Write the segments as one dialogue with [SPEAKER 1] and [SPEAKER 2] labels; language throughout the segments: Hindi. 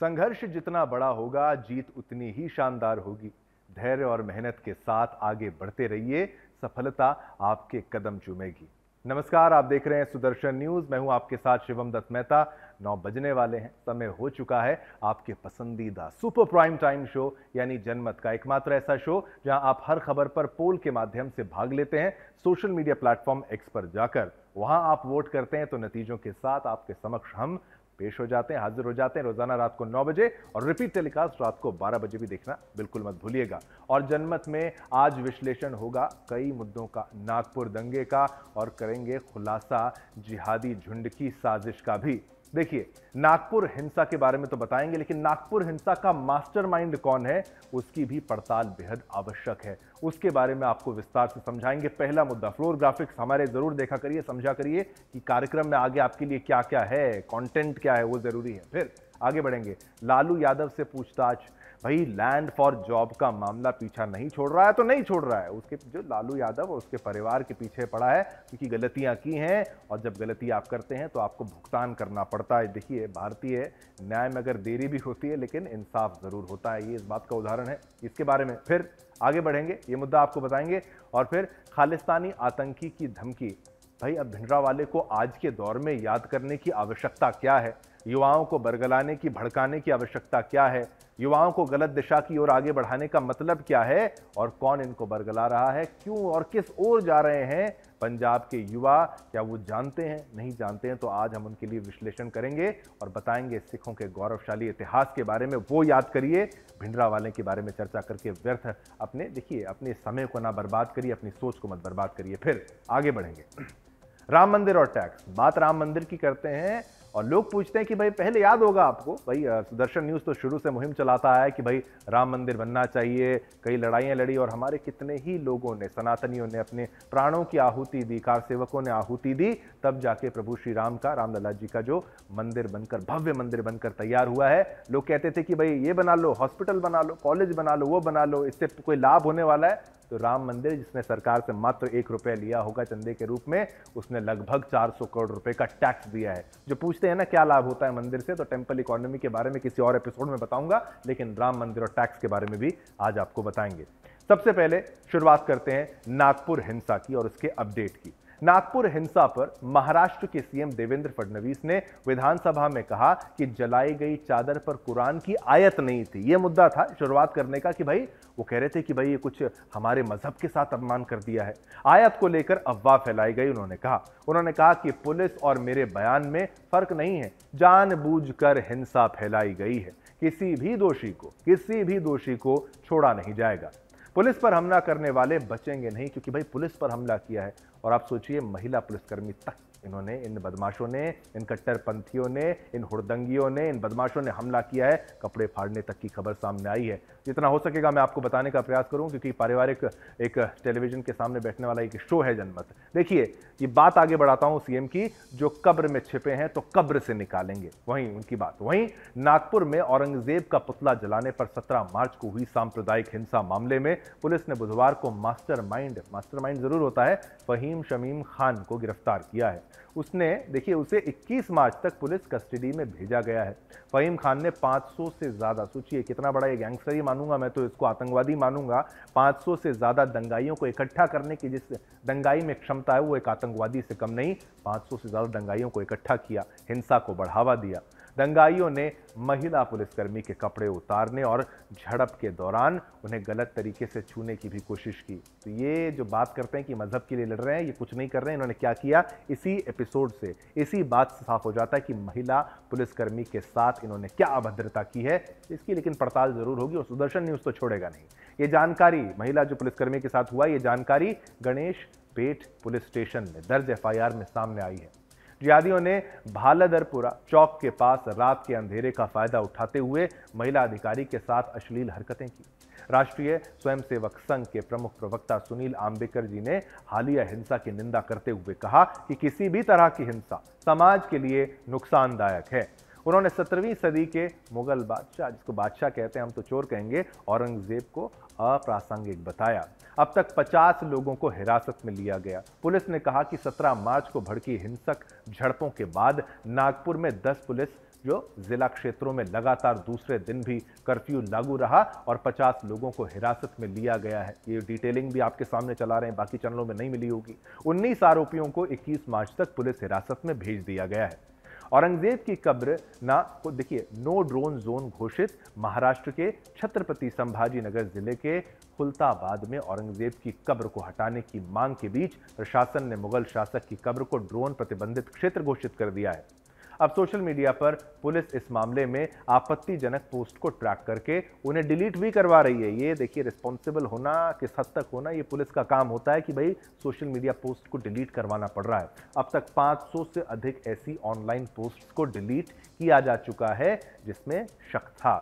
[SPEAKER 1] संघर्ष जितना बड़ा होगा, जीत उतनी ही शानदार होगी। धैर्य और मेहनत के साथ आगे बढ़ते रहिए, सफलता आपके कदम चूमेगी। नमस्कार, आप देख रहे हैं सुदर्शन न्यूज। मैं हूं आपके साथ शिवम दत्त मेहता। 9 बजने वाले हैं, समय हो चुका है आपके पसंदीदा सुपर प्राइम टाइम शो यानी जनमत का, एकमात्र ऐसा शो जहां आप हर खबर पर पोल के माध्यम से भाग लेते हैं। सोशल मीडिया प्लेटफॉर्म एक्स पर जाकर वहां आप वोट करते हैं, तो नतीजों के साथ आपके समक्ष हम पेश हो जाते हैं, हाजिर हो जाते हैं रोजाना रात को 9 बजे, और रिपीट टेलीकास्ट रात को 12 बजे भी देखना बिल्कुल मत भूलिएगा। और जनमत में आज विश्लेषण होगा कई मुद्दों का, नागपुर दंगे का, और करेंगे खुलासा जिहादी झुंड की साजिश का भी। देखिए, नागपुर हिंसा के बारे में तो बताएंगे, लेकिन नागपुर हिंसा का मास्टरमाइंड कौन है उसकी भी पड़ताल बेहद आवश्यक है। उसके बारे में आपको विस्तार से समझाएंगे। पहला मुद्दा, फ्लोर ग्राफिक्स हमारे जरूर देखा करिए, समझा करिए कि कार्यक्रम में आगे आपके लिए क्या क्या है, कंटेंट क्या है, वो जरूरी है। फिर आगे बढ़ेंगे, लालू यादव से पूछताछ। भाई, लैंड फॉर जॉब का मामला पीछा नहीं छोड़ रहा है तो नहीं छोड़ रहा है। उसके जो लालू यादव और उसके परिवार के पीछे पड़ा है, क्योंकि गलतियां की हैं, और जब गलती आप करते हैं तो आपको भुगतान करना पड़ता है। देखिए, भारतीय न्याय में अगर देरी भी होती है लेकिन इंसाफ जरूर होता है, ये इस बात का उदाहरण है। इसके बारे में फिर आगे बढ़ेंगे, ये मुद्दा आपको बताएंगे। और फिर खालिस्तानी आतंकी की धमकी। भाई, अब भिंडरावाले को आज के दौर में याद करने की आवश्यकता क्या है? युवाओं को बरगलाने की, भड़काने की आवश्यकता क्या है? युवाओं को गलत दिशा की ओर आगे बढ़ाने का मतलब क्या है, और कौन इनको बरगला रहा है, क्यों और किस ओर जा रहे हैं पंजाब के युवा? क्या वो जानते हैं, नहीं जानते हैं? तो आज हम उनके लिए विश्लेषण करेंगे और बताएंगे सिखों के गौरवशाली इतिहास के बारे में। वो याद करिए, भिंडरावाले के बारे में चर्चा करके व्यर्थ अपने समय को ना बर्बाद करिए, अपनी सोच को मत बर्बाद करिए। फिर आगे बढ़ेंगे, राम मंदिर और टैक्स। बात राम मंदिर की करते हैं, और लोग पूछते हैं कि भाई, पहले याद होगा आपको, भाई सुदर्शन न्यूज तो शुरू से मुहिम चलाता है कि भाई राम मंदिर बनना चाहिए, कई लड़ाइयां लड़ी, और हमारे कितने ही लोगों ने, सनातनियों ने अपने प्राणों की आहुति दी, कार सेवकों ने आहुति दी, तब जाके प्रभु श्री राम का, रामलला जी का जो मंदिर बनकर, भव्य मंदिर बनकर तैयार हुआ है। लोग कहते थे कि भाई ये बना लो, हॉस्पिटल बना लो, कॉलेज बना लो, वो बना लो, इससे कोई लाभ होने वाला है? तो राम मंदिर, जिसने सरकार से मात्र 1 रुपया लिया होगा चंदे के रूप में, उसने लगभग 400 करोड़ रुपए का टैक्स दिया है। जो पूछते हैं ना क्या लाभ होता है मंदिर से, तो टेंपल इकोनॉमी के बारे में किसी और एपिसोड में बताऊंगा, लेकिन राम मंदिर और टैक्स के बारे में भी आज आपको बताएंगे। सबसे पहले शुरुआत करते हैं नागपुर हिंसा की और उसके अपडेट की। नागपुर हिंसा पर महाराष्ट्र के सीएम देवेंद्र फडणवीस ने विधानसभा में कहा कि जलाई गई चादर पर कुरान की आयत नहीं थी। यह मुद्दा था शुरुआत करने का, कि भाई वो कह रहे थे कि भाई ये कुछ हमारे मजहब के साथ अपमान कर दिया है। आयत को लेकर अफवाह फैलाई गई। उन्होंने कहा कि पुलिस और मेरे बयान में फर्क नहीं है, जानबूझकर हिंसा फैलाई गई है। किसी भी दोषी को छोड़ा नहीं जाएगा। पुलिस पर हमला करने वाले बचेंगे नहीं, क्योंकि भाई पुलिस पर हमला किया है। और आप सोचिए, महिला पुलिसकर्मी तक इन्होंने, इन बदमाशों ने, इन कट्टरपंथियों ने, इन हुड़दंगियों ने, इन बदमाशों ने हमला किया है। कपड़े फाड़ने तक की खबर सामने आई है। जितना हो सकेगा मैं आपको बताने का प्रयास करूं, क्योंकि पारिवारिक एक टेलीविजन के सामने बैठने वाला एक शो है जनमत। देखिए, ये बात आगे बढ़ाता हूं सीएम की, जो कब्र में छिपे हैं तो कब्र से निकालेंगे, वहीं उनकी बात। वहीं नागपुर में औरंगजेब का पुतला जलाने पर 17 मार्च को हुई सांप्रदायिक हिंसा मामले में पुलिस ने बुधवार को मास्टरमाइंड जरूर होता है, फहीम शमीम खान को गिरफ्तार किया है। उसे 21 मार्च तक पुलिस कस्टडी में भेजा गया है। फहीम खान ने 500 से ज्यादा, सोचिए कितना बड़ा ये गैंगस्टर ही मानूंगा मैं, तो इसको आतंकवादी मानूंगा। 500 से ज्यादा दंगाइयों को इकट्ठा करने की जिस दंगाई में क्षमता है, वो एक आतंकवादी से कम नहीं। 500 से ज्यादा दंगाइयों को इकट्ठा किया, हिंसा को बढ़ावा दिया। दंगाइयों ने महिला पुलिसकर्मी के कपड़े उतारने और झड़प के दौरान उन्हें गलत तरीके से छूने की भी कोशिश की। तो ये जो बात करते हैं कि मजहब के लिए लड़ रहे हैं, ये कुछ नहीं कर रहे हैं। इन्होंने क्या किया, इसी एपिसोड से, इसी बात से साफ हो जाता है कि महिला पुलिसकर्मी के साथ इन्होंने क्या अभद्रता की है। इसकी लेकिन पड़ताल जरूर होगी, और सुदर्शन न्यूज तो छोड़ेगा नहीं। ये जानकारी, महिला जो पुलिसकर्मी के साथ हुआ, ये जानकारी गणेश पेठ पुलिस स्टेशन में दर्ज एफआईआर में सामने आई है। जिहादियों ने भालदरपुरा चौक के पास रात के अंधेरे का फायदा उठाते हुए महिला अधिकारी के साथ अश्लील हरकतें की। राष्ट्रीय स्वयंसेवक संघ के प्रमुख प्रवक्ता सुनील आम्बेकर जी ने हालिया हिंसा की निंदा करते हुए कहा कि किसी भी तरह की हिंसा समाज के लिए नुकसानदायक है। उन्होंने 17वीं सदी के मुगल बादशाह, जिसको बादशाह कहते हैं, हम तो चोर कहेंगे, औरंगजेब को अप्रासंगिक बताया। अब तक 50 लोगों को हिरासत में लिया गया। पुलिस ने कहा कि 17 मार्च को भड़की हिंसक झड़पों के बाद नागपुर में 10 पुलिस जो जिला क्षेत्रों में लगातार दूसरे दिन भी कर्फ्यू लागू रहा और 50 लोगों को हिरासत में लिया गया है। ये डिटेलिंग भी आपके सामने चला रहे हैं, बाकी चैनलों में नहीं मिली होगी। 19 आरोपियों को 21 मार्च तक पुलिस हिरासत में भेज दिया गया है। औरंगजेब की कब्र ना को देखिए, नो ड्रोन जोन घोषित। महाराष्ट्र के छत्रपति संभाजी नगर जिले के खुलताबाद में औरंगजेब की कब्र को हटाने की मांग के बीच प्रशासन ने मुगल शासक की कब्र को ड्रोन प्रतिबंधित क्षेत्र घोषित कर दिया है। अब सोशल मीडिया पर पुलिस इस मामले में आपत्तिजनक पोस्ट को ट्रैक करके उन्हें डिलीट भी करवा रही है। ये देखिए, रिस्पॉन्सिबल होना, किस हद तक होना, ये पुलिस का काम होता है कि भाई सोशल मीडिया पोस्ट को डिलीट करवाना पड़ रहा है। अब तक 500 से अधिक ऐसी ऑनलाइन पोस्ट को डिलीट किया जा चुका है जिसमें शक था,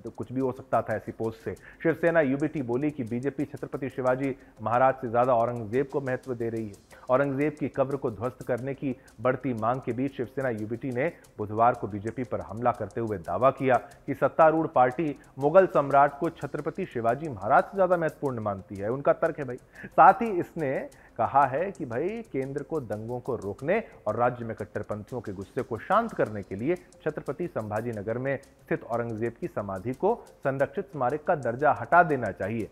[SPEAKER 1] कुछ भी हो सकता था ऐसी पोस्ट से। शिवसेना यूबीटी बोली कि बीजेपी छत्रपति शिवाजी महाराज से ज्यादा औरंगजेब को महत्व दे रही है। औरंगजेब की कब्र को ध्वस्त करने की बढ़ती मांग के बीच शिवसेना यूबीटी ने बुधवार को बीजेपी पर हमला करते हुए दावा किया कि सत्तारूढ़ पार्टी मुगल सम्राट को छत्रपति शिवाजी महाराज से ज्यादा महत्वपूर्ण मानती है। उनका तर्क है भाई। साथ ही इसने कहा है कि भाई केंद्र को दंगों को रोकने और राज्य में कट्टरपंथियों के गुस्से को शांत करने के लिए छत्रपति संभाजी नगर में स्थित औरंगजेब की समाधि को संरक्षित स्मारक का दर्जा हटा देना चाहिए।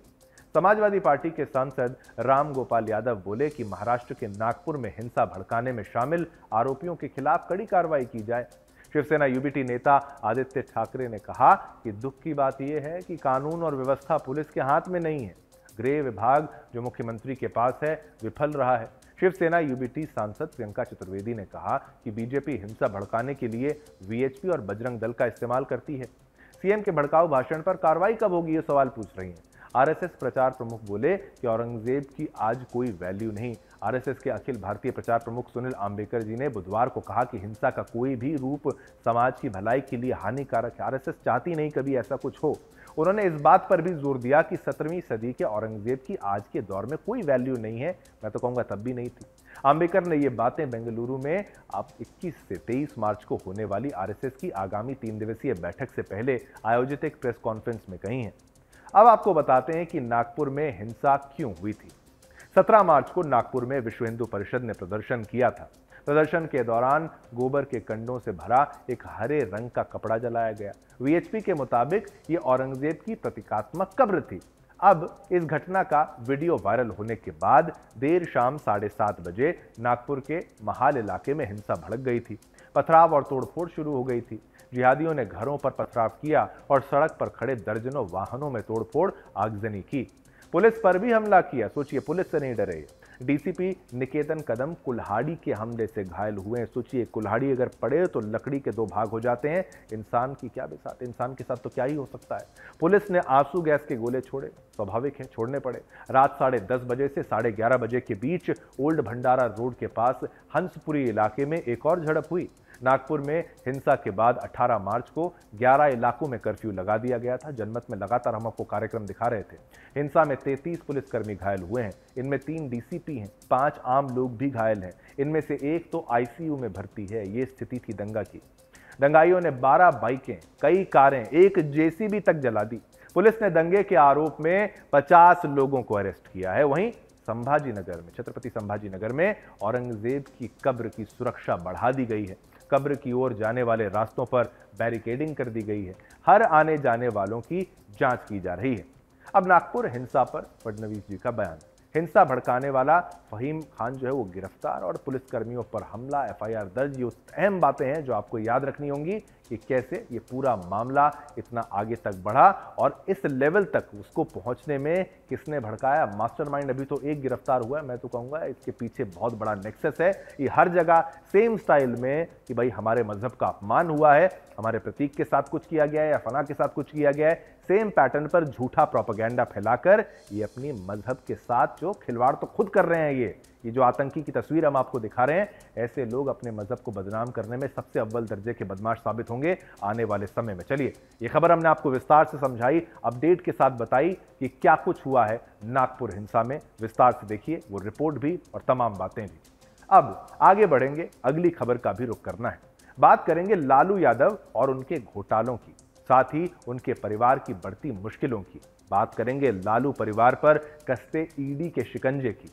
[SPEAKER 1] समाजवादी पार्टी के सांसद राम गोपाल यादव बोले कि महाराष्ट्र के नागपुर में हिंसा भड़काने में शामिल आरोपियों के खिलाफ कड़ी कार्रवाई की जाए। शिवसेना यूबीटी नेता आदित्य ठाकरे ने कहा कि दुख की बात यह है कि कानून और व्यवस्था पुलिस के हाथ में नहीं है। गृह विभाग जो मुख्यमंत्री के पास है विफल रहा है। शिवसेना यूबीटी सांसद प्रियंका चतुर्वेदी ने कहा कि बीजेपी हिंसा भड़काने के लिए वीएचपी और बजरंग दल का इस्तेमाल करती है। सीएम के भड़काऊ भाषण पर कार्रवाई कब होगी, ये सवाल पूछ रही हैं। आरएसएस प्रचार प्रमुख बोले कि औरंगजेब की आज कोई वैल्यू नहीं। आरएसएस के अखिल भारतीय प्रचार प्रमुख सुनील आम्बेकर जी ने बुधवार को कहा कि हिंसा का कोई भी रूप समाज की भलाई के लिए हानिकारक है। आरएसएस चाहती नहीं कभी ऐसा कुछ हो। उन्होंने इस बात पर भी जोर दिया कि 17वीं सदी के औरंगजेब की आज के दौर में कोई वैल्यू नहीं है। मैं तो कहूंगा तब भी नहीं थी। आम्बेकर ने ये बातें बेंगलुरु में अब 21 से 23 मार्च को होने वाली आरएसएस की आगामी 3 दिवसीय बैठक से पहले आयोजित एक प्रेस कॉन्फ्रेंस में कही हैं। अब आपको बताते हैं कि नागपुर में हिंसा क्यों हुई थी। 17 मार्च को नागपुर में विश्व हिंदू परिषद ने प्रदर्शन किया था। प्रदर्शन के दौरान गोबर के कंडों से भरा एक हरे रंग का कपड़ा जलाया गया। वीएचपी के मुताबिक ये औरंगजेब की प्रतीकात्मक कब्र थी। अब इस घटना का वीडियो वायरल होने के बाद देर शाम 7:30 बजे नागपुर के महाल इलाके में हिंसा भड़क गई थी। पथराव और तोड़फोड़ शुरू हो गई थी। जिहादियों ने घरों पर पथराव किया और सड़क पर खड़े दर्जनों वाहनों में तोड़फोड़ आगजनी की। पुलिस पर भी हमला किया। सोचिए, पुलिस से नहीं डरे। डीसीपी निकेतन कदम कुल्हाड़ी के हमले से घायल हुए हैं। सोचिए, कुल्हाड़ी अगर पड़े तो लकड़ी के 2 भाग हो जाते हैं। इंसान की क्या बिसात, इंसान के साथ तो क्या ही हो सकता है। पुलिस ने आंसू गैस के गोले छोड़े, स्वाभाविक है, छोड़ने पड़े। रात 10:30 बजे से 11:30 बजे के बीच ओल्ड भंडारा रोड के पास हंसपुरी इलाके में एक और झड़प हुई। नागपुर में हिंसा के बाद 18 मार्च को 11 इलाकों में कर्फ्यू लगा दिया गया था। जनमत में लगातार हम आपको कार्यक्रम दिखा रहे थे। हिंसा में 33 पुलिसकर्मी घायल हुए हैं। इनमें 3 डीसीपी हैं, 5 आम लोग भी घायल हैं। इनमें से एक तो आईसीयू में भर्ती है। ये स्थिति थी दंगा की। दंगाइयों ने 12 बाइकें, कई कारें, एक जेसीबी तक जला दी। पुलिस ने दंगे के आरोप में 50 लोगों को अरेस्ट किया है। वहीं संभाजी नगर में, छत्रपति संभाजी नगर में औरंगजेब की कब्र की सुरक्षा बढ़ा दी गई है। कब्र की ओर जाने वाले रास्तों पर बैरिकेडिंग कर दी गई है। हर आने जाने वालों की जांच की जा रही है। अब नागपुर हिंसा पर फडणवीस जी का बयान। हिंसा भड़काने वाला फहीम खान जो है वो गिरफ्तार और पुलिसकर्मियों पर हमला, एफआईआर दर्ज। ये अहम बातें हैं जो आपको याद रखनी होंगी कि कैसे ये पूरा मामला इतना आगे तक बढ़ा और इस लेवल तक उसको पहुंचने में किसने भड़काया। मास्टरमाइंड अभी तो एक गिरफ्तार हुआ है। मैं तो कहूंगा इसके पीछे बहुत बड़ा नेक्सस है। ये हर जगह सेम स्टाइल में कि भाई हमारे मजहब का अपमान हुआ है, हमारे प्रतीक के साथ कुछ किया गया है या फलां के साथ कुछ किया गया है, सेम पैटर्न पर झूठा प्रोपेगेंडा फैलाकर ये अपनी मजहब के साथ जो खिलवाड़ तो खुद कर रहे हैं। ये जो आतंकी की तस्वीर हम आपको दिखा रहे हैं, ऐसे लोग अपने मजहब को बदनाम करने में सबसे अव्वल दर्जे के बदमाश साबित होंगे आने वाले समय में। चलिए, ये खबर हमने आपको विस्तार से समझाई, अपडेट के साथ बताई कि क्या कुछ हुआ है नागपुर हिंसा में। विस्तार से देखिए वो रिपोर्ट भी और तमाम बातें भी। अब आगे बढ़ेंगे, अगली खबर का भी रुख करना है। बात करेंगे लालू यादव और उनके घोटालों की, साथ ही उनके परिवार की बढ़ती मुश्किलों की। बात करेंगे लालू परिवार पर कसते ईडी के शिकंजे की।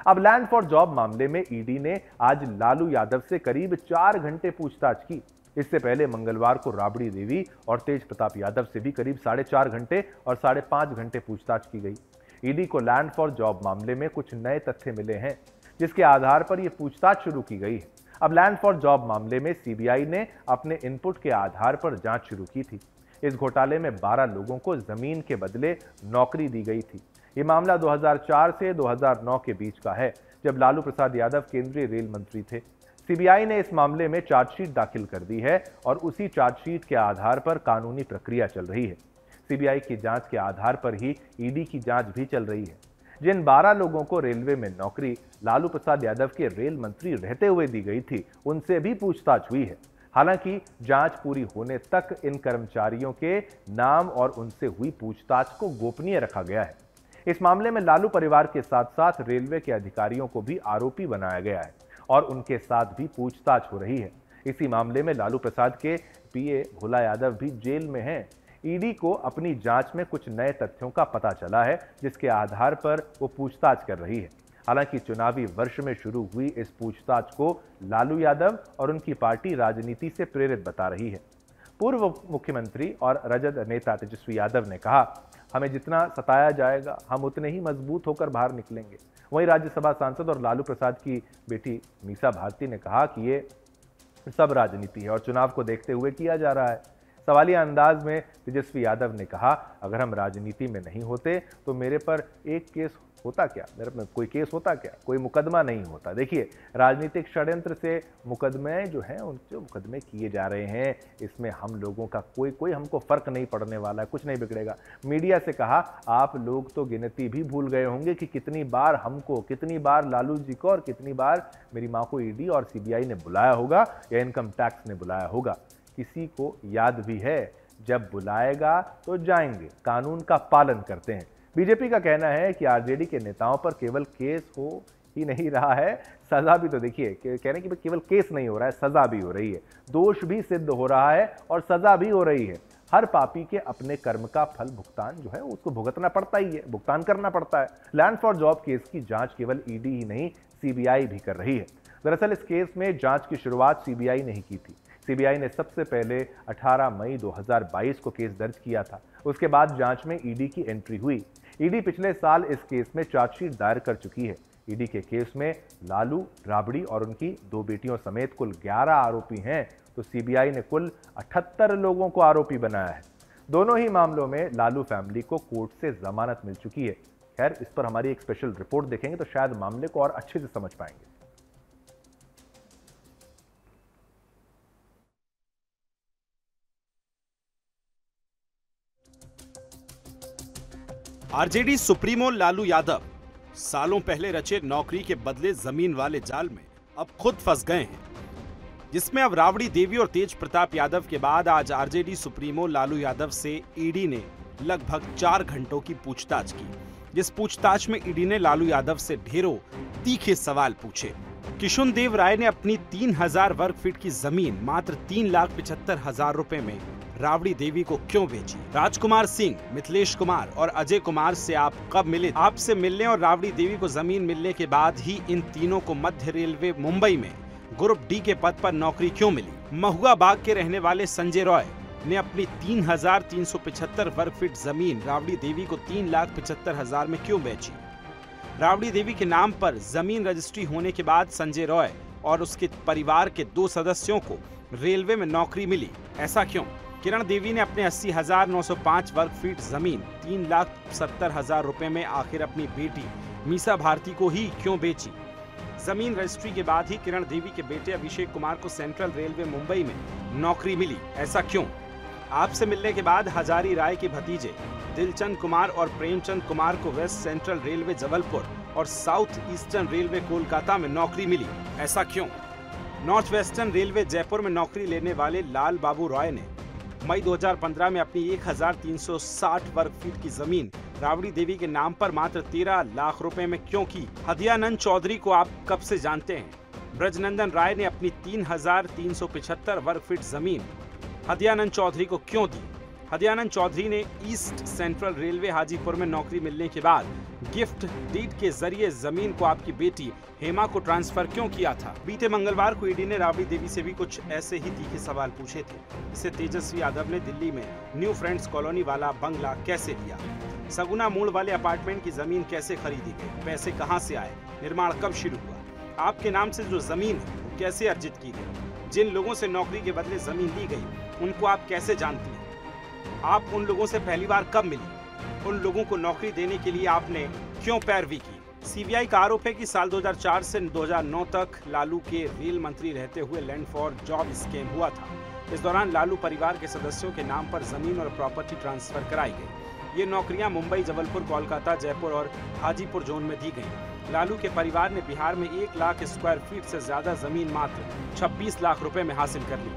[SPEAKER 1] अब लैंड फॉर जॉब मामले में ईडी ने आज लालू यादव से करीब 4 घंटे पूछताछ की। इससे पहले मंगलवार को राबड़ी देवी और तेज प्रताप यादव से भी करीब 4.5 घंटे और 5.5 घंटे पूछताछ की गई। ईडी को लैंड फॉर जॉब मामले में कुछ नए तथ्य मिले हैं, जिसके आधार पर यह पूछताछ शुरू की गई है। अब लैंड फॉर जॉब मामले में सीबीआई ने अपने इनपुट के आधार पर जांच शुरू की थी। इस घोटाले में 12 लोगों को जमीन के बदले नौकरी दी गई थी। ये मामला 2004 से 2009 के बीच का है, जब लालू प्रसाद यादव केंद्रीय रेल मंत्री थे। सीबीआई ने इस मामले में चार्जशीट दाखिल कर दी है और उसी चार्जशीट के आधार पर कानूनी प्रक्रिया चल रही है। सीबीआई की जांच के आधार पर ही ईडी की जांच भी चल रही है। जिन 12 लोगों को रेलवे में नौकरी लालू प्रसाद यादव के रेल मंत्री रहते हुए दी गई थी, उनसे भी पूछताछ हुई है। हालांकि जांच पूरी होने तक इन कर्मचारियों के नाम और उनसे हुई पूछताछ को गोपनीय रखा गया है। इस मामले में लालू परिवार के साथ साथ रेलवे के अधिकारियों को भी आरोपी बनाया गया है और उनके साथ भी पूछताछ हो रही है। इसी मामले में लालू प्रसाद के पीए भोला यादव भी जेल में हैं। ईडी को अपनी जांच में कुछ नए तथ्यों का पता चला है, जिसके आधार पर वो पूछताछ कर रही है। हालांकि चुनावी वर्ष में शुरू हुई इस पूछताछ को लालू यादव और उनकी पार्टी राजनीति से प्रेरित बता रही है। पूर्व मुख्यमंत्री और राजद नेता तेजस्वी यादव ने कहा, हमें जितना सताया जाएगा हम उतने ही मजबूत होकर बाहर निकलेंगे। वहीं राज्यसभा सांसद और लालू प्रसाद की बेटी मीसा भारती ने कहा कि ये सब राजनीति है और चुनाव को देखते हुए किया जा रहा है। सवालिया अंदाज में तेजस्वी यादव ने कहा, अगर हम राजनीति में नहीं होते तो मेरे पर एक केस होता क्या, मेरे पर कोई केस होता क्या, कोई मुकदमा नहीं होता। देखिए, राजनीतिक षड्यंत्र से मुकदमे जो हैं, उन जो मुकदमे किए जा रहे हैं, इसमें हम लोगों का कोई हमको फर्क नहीं पड़ने वाला है, कुछ नहीं बिगड़ेगा। मीडिया से कहा, आप लोग तो गिनती भी भूल गए होंगे कि कितनी बार हमको, कितनी बार लालू जी को और कितनी बार मेरी माँ को ईडी और सीबीआई ने बुलाया होगा या इनकम टैक्स ने बुलाया होगा। किसी को याद भी है, जब बुलाएगा तो जाएंगे, कानून का पालन करते हैं। बीजेपी का कहना है कि आरजेडी के नेताओं पर केवल केस हो ही नहीं रहा है, सजा भी, तो देखिए कह रहे हैं कि केवल केस नहीं हो रहा है, सजा भी हो रही है, दोष भी सिद्ध हो रहा है और सजा भी हो रही है। हर पापी के अपने कर्म का फल भुगतान जो है उसको भुगतना पड़ता ही है, भुगतान करना पड़ता है। लैंड फॉर जॉब केस की जांच केवल ईडी ही नहीं, सीबीआई भी कर रही है। दरअसल इस केस में जांच की शुरुआत सीबीआई ने ही की थी। सीबीआई ने सबसे पहले 18 मई 2022 को केस दर्ज किया था। उसके बाद जांच में ईडी की एंट्री हुई। ईडी पिछले साल इस केस में चार्जशीट दायर कर चुकी है। ईडी के केस में लालू, राबड़ी और उनकी 2 बेटियों समेत कुल 11 आरोपी हैं, तो सीबीआई ने कुल 78 लोगों को आरोपी बनाया है। दोनों ही मामलों में लालू फैमिली को कोर्ट से जमानत मिल चुकी है। खैर, इस पर हमारी एक स्पेशल रिपोर्ट देखेंगे तो शायद मामले को और अच्छे से समझ पाएंगे।
[SPEAKER 2] आरजेडी सुप्रीमो लालू यादव सालों पहले रचे नौकरी के बदले जमीन वाले जाल में अब खुद फंस गए हैं, जिसमें अब राबड़ी देवी और तेज प्रताप यादव के बाद आज आरजेडी सुप्रीमो लालू यादव से ईडी ने लगभग 4 घंटों की पूछताछ की। जिस पूछताछ में ईडी ने लालू यादव से ढेरों तीखे सवाल पूछे। किशुन देव राय ने अपनी 3000 वर्ग फीट की जमीन मात्र 3,75,000 रुपए में राबड़ी देवी को क्यों बेची? राजकुमार सिंह, मिथिलेश कुमार और अजय कुमार से आप कब मिले? आपसे मिलने और राबड़ी देवी को जमीन मिलने के बाद ही इन तीनों को मध्य रेलवे मुंबई में ग्रुप डी के पद पर नौकरी क्यों मिली? महुआ बाग के रहने वाले संजय रॉय ने अपनी 3,375 वर्ग फीट जमीन राबड़ी देवी को 3,75,000 में क्यों बेची? राबड़ी देवी के नाम पर जमीन रजिस्ट्री होने के बाद संजय रॉय और उसके परिवार के 2 सदस्यों को रेलवे में नौकरी मिली, ऐसा क्यों? किरण देवी ने अपने 80,905 वर्ग फीट जमीन 3,70,000 रुपए में आखिर अपनी बेटी मीसा भारती को ही क्यों बेची? जमीन रजिस्ट्री के बाद ही किरण देवी के बेटे अभिषेक कुमार को सेंट्रल रेलवे मुंबई में नौकरी मिली, ऐसा क्यों? आपसे मिलने के बाद हजारी राय के भतीजे दिलचंद कुमार और प्रेमचंद कुमार को वेस्ट सेंट्रल रेलवे जबलपुर और साउथ ईस्टर्न रेलवे कोलकाता में नौकरी मिली, ऐसा क्यों? नॉर्थ वेस्टर्न रेलवे जयपुर में नौकरी लेने वाले लाल बाबू रॉय ने मई 2015 में अपनी 1,360 वर्ग फीट की जमीन राबड़ी देवी के नाम पर मात्र 13 लाख रुपए में क्यों की? हदियानंद चौधरी को आप कब से जानते हैं? ब्रजनंदन राय ने अपनी 3,375 वर्ग फीट जमीन हदियानंद चौधरी को क्यों दी? हदयानंद चौधरी ने ईस्ट सेंट्रल रेलवे हाजीपुर में नौकरी मिलने के बाद गिफ्ट डीड के जरिए जमीन को आपकी बेटी हेमा को ट्रांसफर क्यों किया था? बीते मंगलवार को ईडी ने राबड़ी देवी से भी कुछ ऐसे ही तीखे सवाल पूछे थे। इसे तेजस्वी यादव ने दिल्ली में न्यू फ्रेंड्स कॉलोनी वाला बंगला कैसे लिया? सगुना मोड़ वाले अपार्टमेंट की जमीन कैसे खरीदी गई? पैसे कहां से आए? निर्माण कब शुरू हुआ? आपके नाम से जो जमीन है वो कैसे अर्जित की गई? जिन लोगों से नौकरी के बदले जमीन ली गई उनको आप कैसे जानती हैं? आप उन लोगों से पहली बार कब मिली? उन लोगों को नौकरी देने के लिए आपने क्यों पैरवी की? सीबीआई का आरोप है कि साल 2004 से 2009 तक लालू के रेल मंत्री रहते हुए लैंड फॉर जॉब स्कीम हुआ था। इस दौरान लालू परिवार के सदस्यों के नाम पर जमीन और प्रॉपर्टी ट्रांसफर कराई गई। ये नौकरियां मुंबई, जबलपुर, कोलकाता, जयपुर और हाजीपुर जोन में दी गई। लालू के परिवार ने बिहार में 1 लाख स्क्वायर फीट से ज्यादा जमीन मात्र 26 लाख रुपए में हासिल कर ली।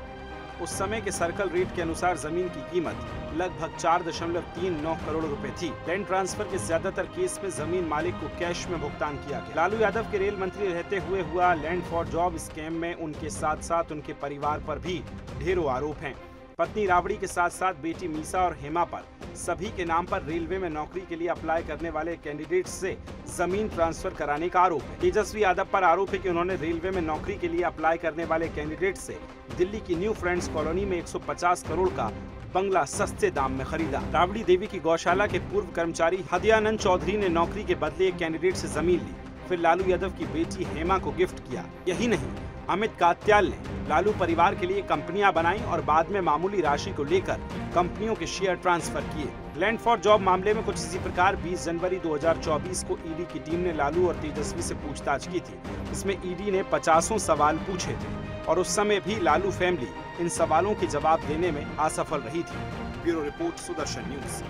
[SPEAKER 2] उस समय के सर्कल रेट के अनुसार जमीन की कीमत लगभग 4.39 करोड़ रुपए थी। लैंड ट्रांसफर के ज्यादातर केस में जमीन मालिक को कैश में भुगतान किया गया। लालू यादव के रेल मंत्री रहते हुए हुआ लैंड फॉर जॉब स्कैम में उनके साथ साथ उनके परिवार पर भी ढेरों आरोप हैं। पत्नी राबड़ी के साथ साथ बेटी मीसा और हेमा पर सभी के नाम पर रेलवे में नौकरी के लिए अप्लाई करने वाले कैंडिडेट से जमीन ट्रांसफर कराने का आरोप है। तेजस्वी यादव पर आरोप है कि उन्होंने रेलवे में नौकरी के लिए अप्लाई करने वाले कैंडिडेट से दिल्ली की न्यू फ्रेंड्स कॉलोनी में 150 करोड़ का बंगला सस्ते दाम में खरीदा। राबड़ी देवी की गौशाला के पूर्व कर्मचारी हदयानंद चौधरी ने नौकरी के बदले एक कैंडिडेट से जमीन ली, फिर लालू यादव की बेटी हेमा को गिफ्ट किया। यही नहीं, अमित कात्याल ने लालू परिवार के लिए कंपनियां बनाई और बाद में मामूली राशि को लेकर कंपनियों के शेयर ट्रांसफर किए। लैंड फॉर जॉब मामले में कुछ इसी प्रकार 20 जनवरी 2024 को ईडी की टीम ने लालू और तेजस्वी से पूछताछ की थी। इसमें ईडी ने 50 सवाल पूछे थे और उस समय भी लालू फैमिली इन सवालों के जवाब देने में असफल रही थी। Bureau report, Sudarshan news.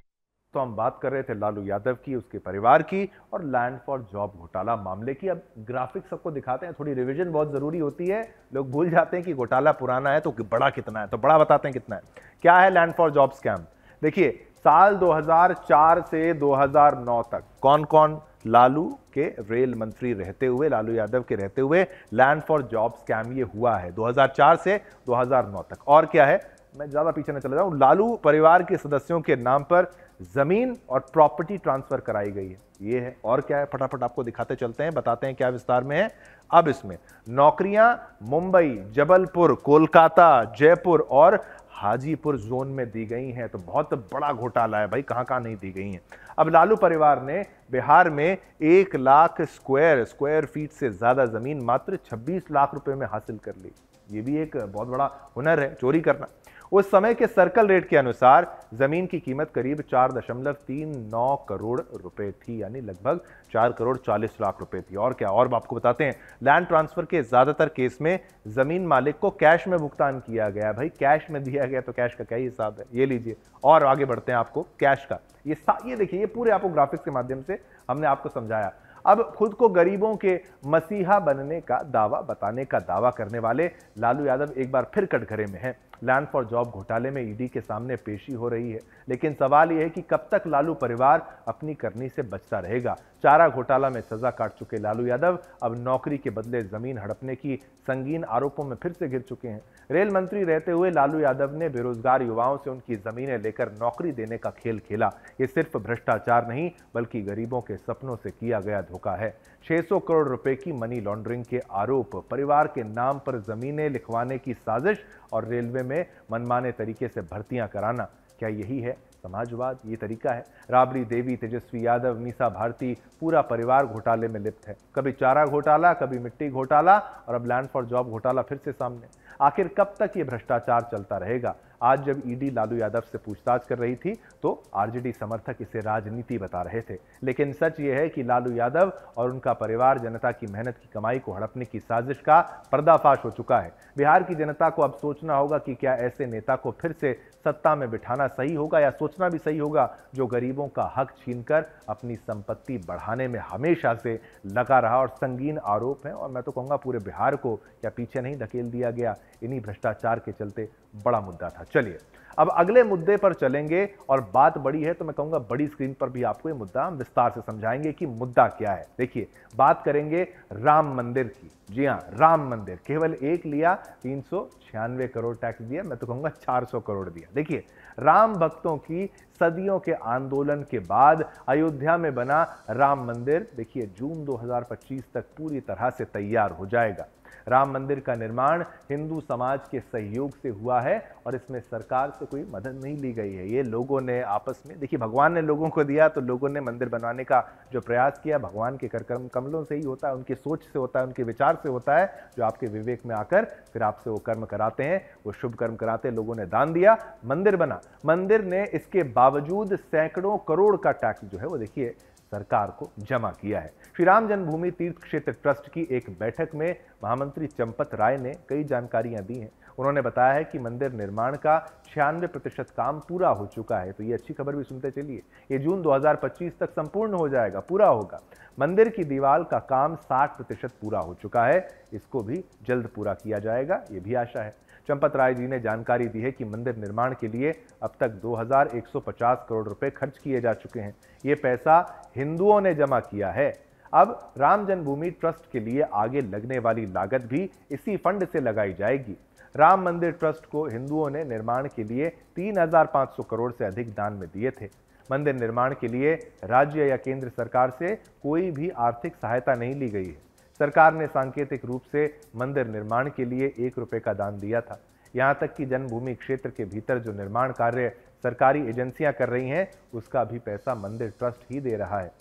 [SPEAKER 1] तो हम बात कर रहे थे लालू यादव की, उसके परिवार की और लैंड फॉर जॉब घोटाला मामले की। अब ग्राफिक्स सबको दिखाते हैं, थोड़ी रिवीजन बहुत जरूरी होती है। लोग भूल जाते हैं कि घोटाला पुराना है तो बड़ा कितना है, तो बड़ा बताते हैं कितना है। क्या है लैंड फॉर जॉब स्कैम? देखिए, साल 2004 से 2009 तक कौन कौन लालू के रेल मंत्री रहते हुए, लालू यादव के रहते हुए लैंड फॉर जॉब स्कैम ये हुआ है 2004 से 2009 तक। और क्या है, मैं ज्यादा पीछे न चला जाऊं, लालू परिवार के सदस्यों के नाम पर जमीन और प्रॉपर्टी ट्रांसफर कराई गई है, ये है। और क्या है, फटाफट आपको दिखाते चलते हैं, बताते हैं क्या विस्तार में है। अब इसमें नौकरियां मुंबई, जबलपुर, कोलकाता, जयपुर और हाजीपुर जोन में दी गई हैं। तो बहुत बड़ा घोटाला है भाई, कहां कहां नहीं दी गई हैं। अब लालू परिवार ने बिहार में 1 लाख स्क्वायर फीट से ज्यादा जमीन मात्र 26 लाख रुपए में हासिल कर ली। ये भी एक बहुत बड़ा हुनर है, चोरी करना। उस समय के सर्कल रेट के अनुसार जमीन की कीमत करीब 4.39 करोड़ रुपए थी, यानी लगभग 4 करोड़ 40 लाख रुपए थी। और क्या, और आपको बताते हैं, लैंड ट्रांसफर के ज्यादातर केस में जमीन मालिक को कैश में भुगतान किया गया। भाई कैश में दिया गया तो कैश का क्या ही हिसाब है, ये लीजिए। और आगे बढ़ते हैं, आपको कैश का ये देखिए, ये पूरे आपको ग्राफिक्स के माध्यम से हमने आपको समझाया। अब खुद को गरीबों के मसीहा बनने का दावा, बताने का दावा करने वाले लालू यादव एक बार फिर कटघरे में हैं। लैंड फॉर जॉब घोटाले में ईडी के सामने पेशी हो रही है, लेकिन सवाल यह है कि कब तक लालू परिवार अपनी करनी से बचता रहेगा। चारा घोटाला में सजा काट चुके लालू यादव अब नौकरी के बदले जमीन हड़पने की संगीन आरोपों में फिर से घिर चुके हैं। रेल मंत्री रहते हुए लालू यादव ने बेरोजगार युवाओं से उनकी जमीनें लेकर नौकरी देने का खेल खेला। ये सिर्फ भ्रष्टाचार नहीं, बल्कि गरीबों के सपनों से किया गया धोखा है। 600 करोड़ रुपए की मनी लॉन्ड्रिंग के आरोप, परिवार के नाम पर जमीनें लिखवाने की साजिश और रेलवे में मनमाने तरीके से भर्तियां कराना, क्या यही है समाजवाद? ये तरीका है? राबड़ी देवी, तेजस्वी यादव, मीसा भारती, पूरा परिवार घोटाले में लिप्त है। कभी चारा घोटाला, कभी मिट्टी घोटाला और अब लैंड फॉर जॉब घोटाला फिर से सामने। आखिर कब तक ये भ्रष्टाचार चलता रहेगा? आज जब ईडी लालू यादव से पूछताछ कर रही थी तो आरजेडी समर्थक इसे राजनीति बता रहे थे, लेकिन सच ये है कि लालू यादव और उनका परिवार जनता की मेहनत की कमाई को हड़पने की साजिश का पर्दाफाश हो चुका है। बिहार की जनता को अब सोचना होगा कि क्या ऐसे नेता को फिर से सत्ता में बिठाना सही होगा, या सोचना भी सही होगा जो गरीबों का हक छीनकर अपनी संपत्ति बढ़ाने में हमेशा से लगा रहा। और संगीन आरोप है, और मैं तो कहूंगा पूरे बिहार को क्या पीछे नहीं धकेल दिया गया इन्हीं भ्रष्टाचार के चलते। बड़ा मुद्दा था। चलिए अब अगले मुद्दे पर चलेंगे, और बात बड़ी है तो मैं कहूंगा बड़ी स्क्रीन पर भी आपको ये मुद्दा हम विस्तार से समझाएंगे कि मुद्दा क्या है। देखिए, बात करेंगे राम मंदिर की। जी हां, राम मंदिर केवल एक लिया, 396 करोड़ टैक्स दिया, मैं तो कहूंगा 400 करोड़ दिया। देखिए, राम भक्तों की सदियों के आंदोलन के बाद अयोध्या में बना राम मंदिर देखिए जून 2025 तक पूरी तरह से तैयार हो जाएगा। राम मंदिर का निर्माण हिंदू समाज के सहयोग से हुआ है और इसमें सरकार से कोई मदद नहीं ली गई है। ये लोगों ने आपस में, देखिए भगवान ने लोगों को दिया तो लोगों ने मंदिर बनवाने का जो प्रयास किया, भगवान के कर कमलों से ही होता है, उनकी सोच से होता है, उनके विचार से होता है, जो आपके विवेक में आकर फिर आपसे वो कर्म कराते हैं, वो शुभ कर्म कराते हैं। लोगों ने दान दिया, मंदिर बना। मंदिर ने इसके बावजूद सैकड़ों करोड़ का टैक्स जो है वो देखिए सरकार को जमा किया है। श्री राम जन्मभूमि तीर्थ क्षेत्र ट्रस्ट की एक बैठक में महामंत्री चंपत राय ने कई जानकारियां दी हैं। उन्होंने बताया है कि मंदिर निर्माण का 96% काम पूरा हो चुका है। तो ये अच्छी खबर भी सुनते चलिए, ये जून 2025 तक संपूर्ण हो जाएगा, पूरा होगा। मंदिर की दीवार का काम 60% पूरा हो चुका है, इसको भी जल्द पूरा किया जाएगा, ये भी आशा है। चंपत राय जी ने जानकारी दी है कि मंदिर निर्माण के लिए अब तक 2150 करोड़ रुपए खर्च किए जा चुके हैं। ये पैसा हिंदुओं ने जमा किया है। अब राम जन्मभूमि ट्रस्ट के लिए आगे लगने वाली लागत भी इसी फंड से लगाई जाएगी। राम मंदिर ट्रस्ट को हिंदुओं ने निर्माण के लिए 3500 करोड़ से अधिक दान में दिए थे। मंदिर निर्माण के लिए राज्य या केंद्र सरकार से कोई भी आर्थिक सहायता नहीं ली गई है। सरकार ने सांकेतिक रूप से मंदिर निर्माण के लिए 1 रुपए का दान दिया था। यहां तक कि जन्मभूमि क्षेत्र के भीतर जो निर्माण कार्य सरकारी एजेंसियां कर रही हैं, उसका भी पैसा मंदिर ट्रस्ट ही दे रहा है।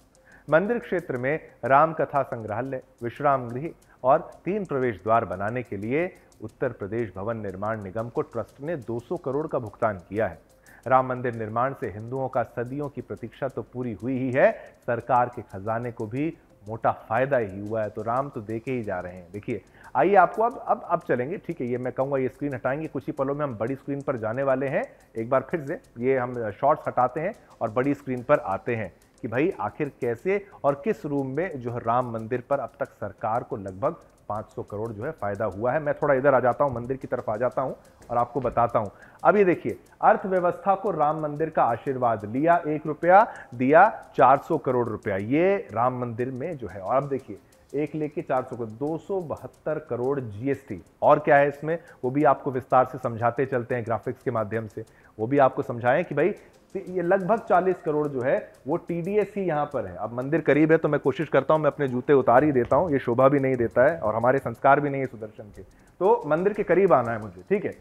[SPEAKER 1] मंदिर क्षेत्र में राम कथा संग्रहालय, विश्राम गृह और 3 प्रवेश द्वार बनाने के लिए उत्तर प्रदेश भवन निर्माण निगम को ट्रस्ट ने 200 करोड़ का भुगतान किया है। राम मंदिर निर्माण से हिंदुओं का सदियों की प्रतीक्षा तो पूरी हुई ही है, सरकार के खजाने को भी मोटा फायदा ही हुआ है। तो राम तो देके ही जा रहे हैं। देखिए, आइए आपको अब चलेंगे, ठीक है, ये मैं कहूँगा ये स्क्रीन हटाएंगे, कुछ ही पलों में हम बड़ी स्क्रीन पर जाने वाले हैं। एक बार फिर से ये हम शॉर्ट्स हटाते हैं और बड़ी स्क्रीन पर आते हैं कि भाई आखिर कैसे और किस रूम में जो है राम मंदिर पर अब तक सरकार को लगभग 500 करोड़ जो है फायदा हुआ है। मैं थोड़ा इधर आ जाता हूं, मंदिर की तरफ आ जाता हूं और आपको बताता हूं। अब ये देखिए, अर्थव्यवस्था को राम मंदिर का आशीर्वाद, लिया 1 रुपया, दिया 400 करोड़ रुपया, ये राम मंदिर में जो है। और अब देखिए, 1 लेके 400 को 272 करोड़ जीएसटी। और क्या है इसमें, वो भी आपको विस्तार से समझाते चलते हैं ग्राफिक्स के माध्यम से। वो भी आपको समझाएं कि भाई ये लगभग 40 करोड़ जो है वो टीडीएस ही यहां पर है। अब मंदिर करीब है तो मैं कोशिश करता हूं, मैं अपने जूते उतार ही देता हूं, ये शोभा भी नहीं देता है और हमारे संस्कार भी नहीं है सुदर्शन के। तो मंदिर के करीब आना है मुझे, ठीक है।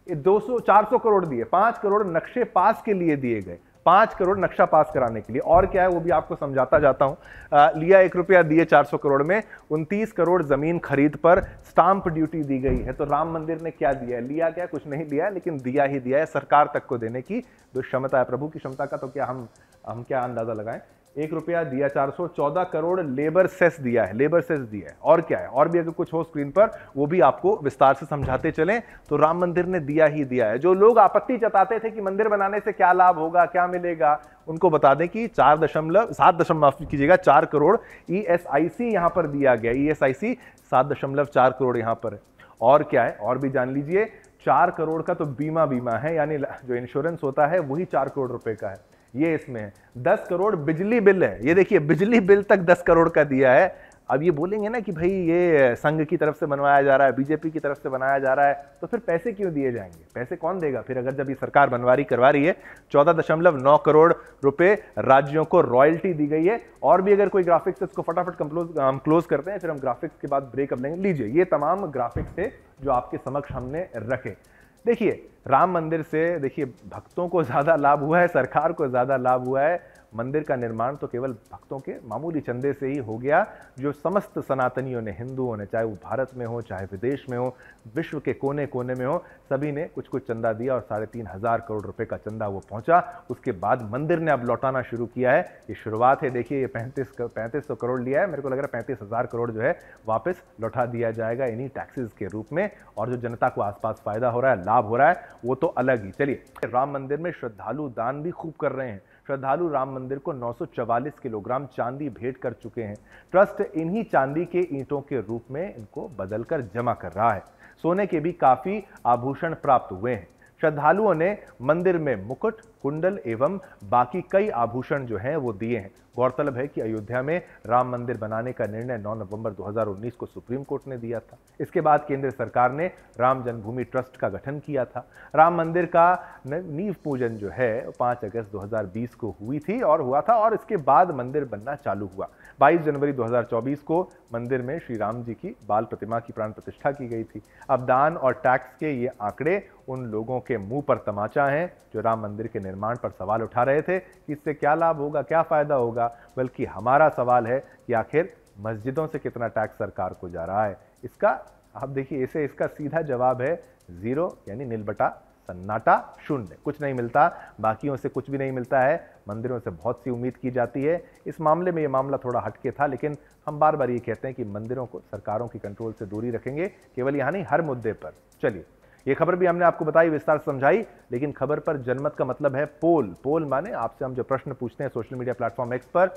[SPEAKER 1] ये 400 करोड़ दिए, 5 करोड़ नक्शे पास के लिए दिए गए, 5 करोड़ नक्शा पास कराने के लिए। और क्या है वो भी आपको समझाता जाता हूं। लिया 1 रुपया, दिए 400 करोड़ में 29 करोड़ जमीन खरीद पर स्टाम्प ड्यूटी दी गई है। तो राम मंदिर ने क्या दिया है, लिया क्या, कुछ नहीं लिया, लेकिन दिया ही दिया है। सरकार तक को देने की जो क्षमता है, प्रभु की क्षमता का तो क्या हम क्या अंदाजा लगाएं। 1 रुपया दिया 414 करोड़ लेबर सेस दिया है, लेबर सेस दिया है। और क्या है, और भी अगर कुछ हो स्क्रीन पर वो भी आपको विस्तार से समझाते चलें। तो राम मंदिर ने दिया ही दिया है। जो लोग आपत्ति जताते थे कि मंदिर बनाने से क्या लाभ होगा, क्या मिलेगा, उनको बता दें कि 4 करोड़ ईएसआईसी यहां पर दिया गया। ईएसआईसी 7.4 करोड़ यहां पर है। और क्या है, और भी जान लीजिए, 4 करोड़ का तो बीमा है, यानी जो इंश्योरेंस होता है वही 4 करोड़ रुपए का है, ये इसमें है। 10 करोड़ बिजली बिल है, ये देखिए बिजली बिल तक 10 करोड़ का दिया है। अब ये बोलेंगे ना कि भाई ये संघ की तरफ से बनवाया जा रहा है, बीजेपी की तरफ से बनाया जा रहा है, तो फिर पैसे क्यों दिए जाएंगे, पैसे कौन देगा फिर, अगर जब ये सरकार बनवारी करवा रही है। 14.9 करोड़ रुपए राज्यों को रॉयल्टी दी गई है। और भी अगर कोई ग्राफिक्स है इसको फटाफट हम क्लोज करते हैं, फिर हम ग्राफिक्स के बाद ब्रेकअप लेंगे। लीजिए, ये तमाम ग्राफिक्स थे जो आपके समक्ष हमने रखे। देखिए, राम मंदिर से देखिए भक्तों को ज्यादा लाभ हुआ है, सरकार को ज्यादा लाभ हुआ है। मंदिर का निर्माण तो केवल भक्तों के मामूली चंदे से ही हो गया। जो समस्त सनातनियों ने, हिंदुओं ने, चाहे वो भारत में हो चाहे विदेश में हो, विश्व के कोने कोने में हो, सभी ने कुछ कुछ चंदा दिया और 3,500 करोड़ रुपए का चंदा वो पहुंचा। उसके बाद मंदिर ने अब लौटाना शुरू किया है। ये शुरुआत है। देखिए, ये 3500 करोड़ लिया है, मेरे को लग रहा है 35,000 करोड़ जो है वापस लौटा दिया जाएगा इन्हीं टैक्सेस के रूप में। और जो जनता को आसपास फायदा हो रहा है, लाभ हो रहा है, वो तो अलग ही। चलिए, राम मंदिर में श्रद्धालु दान भी खूब कर रहे हैं। श्रद्धालु राम मंदिर को 944 किलोग्राम चांदी भेंट कर चुके हैं। ट्रस्ट इन्हीं चांदी के ईंटों के रूप में इनको बदलकर जमा कर रहा है। सोने के भी काफी आभूषण प्राप्त हुए हैं। श्रद्धालुओं ने मंदिर में मुकुट, कुंडल एवं बाकी कई आभूषण जो हैं वो दिए हैं। गौरतलब है कि अयोध्या में राम मंदिर बनाने का निर्णय 9 नवंबर 2019 को सुप्रीम कोर्ट ने दिया था। इसके बाद केंद्र सरकार ने राम जन्मभूमि ट्रस्ट का गठन किया था। राम मंदिर का नींव पूजन जो है 5 अगस्त 2020 को हुई थी और हुआ था, और इसके बाद मंदिर बनना चालू हुआ। 22 जनवरी 2024 को मंदिर में श्री राम जी की बाल प्रतिमा की प्राण प्रतिष्ठा की गई थी। अब दान और टैक्स के ये आंकड़े उन लोगों के मुंह पर तमाचा है जो राम मंदिर के निर्माण पर सवाल उठा रहे थे कि इससे क्या लाभ होगा, क्या फायदा होगा। बल्कि हमारा सवाल है कि आखिर मस्जिदों से कितना टैक्स सरकार को जा रहा है। इसका आप देखिए, इसका सीधा जवाब है जीरो, यानी नील बटा सन्नाटा, शून्य। कुछ नहीं मिलता, बाकियों से कुछ भी नहीं मिलता है। मंदिरों से बहुत सी उम्मीद की जाती है। इस मामले में ये मामला थोड़ा हटके था, लेकिन हम बार बार ये कहते हैं कि मंदिरों को सरकारों की कंट्रोल से दूरी रखेंगे, केवल यहाँ नहीं, हर मुद्दे पर। चलिए, ये खबर भी हमने आपको बताई, विस्तार से समझाई, लेकिन खबर पर जनमत का मतलब है पोल। पोल माने आपसे हम जो प्रश्न पूछते हैं सोशल मीडिया प्लेटफॉर्म एक्स पर,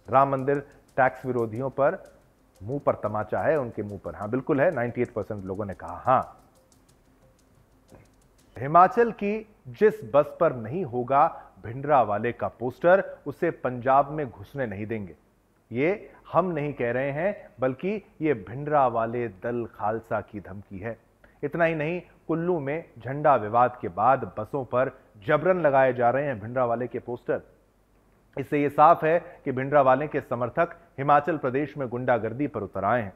[SPEAKER 1] राम मंदिर टैक्स विरोधियों पर मुंह पर तमाचा है, उनके मुंह पर हाँ बिल्कुल है। 98% लोगों ने कहा हाँ। हिमाचल की जिस बस पर नहीं होगा भिंडरावाले का पोस्टर, उसे पंजाब में घुसने नहीं देंगे। ये हम नहीं कह रहे हैं, बल्कि ये भिंडरावाले दल खालसा की धमकी है। इतना ही नहीं, कुल्लू में झंडा विवाद के बाद बसों पर जबरन लगाए जा रहे हैं भिंडरावाले के पोस्टर। इससे यह साफ है कि भिंडरावाले के समर्थक हिमाचल प्रदेश में गुंडागर्दी पर उतर आए हैं।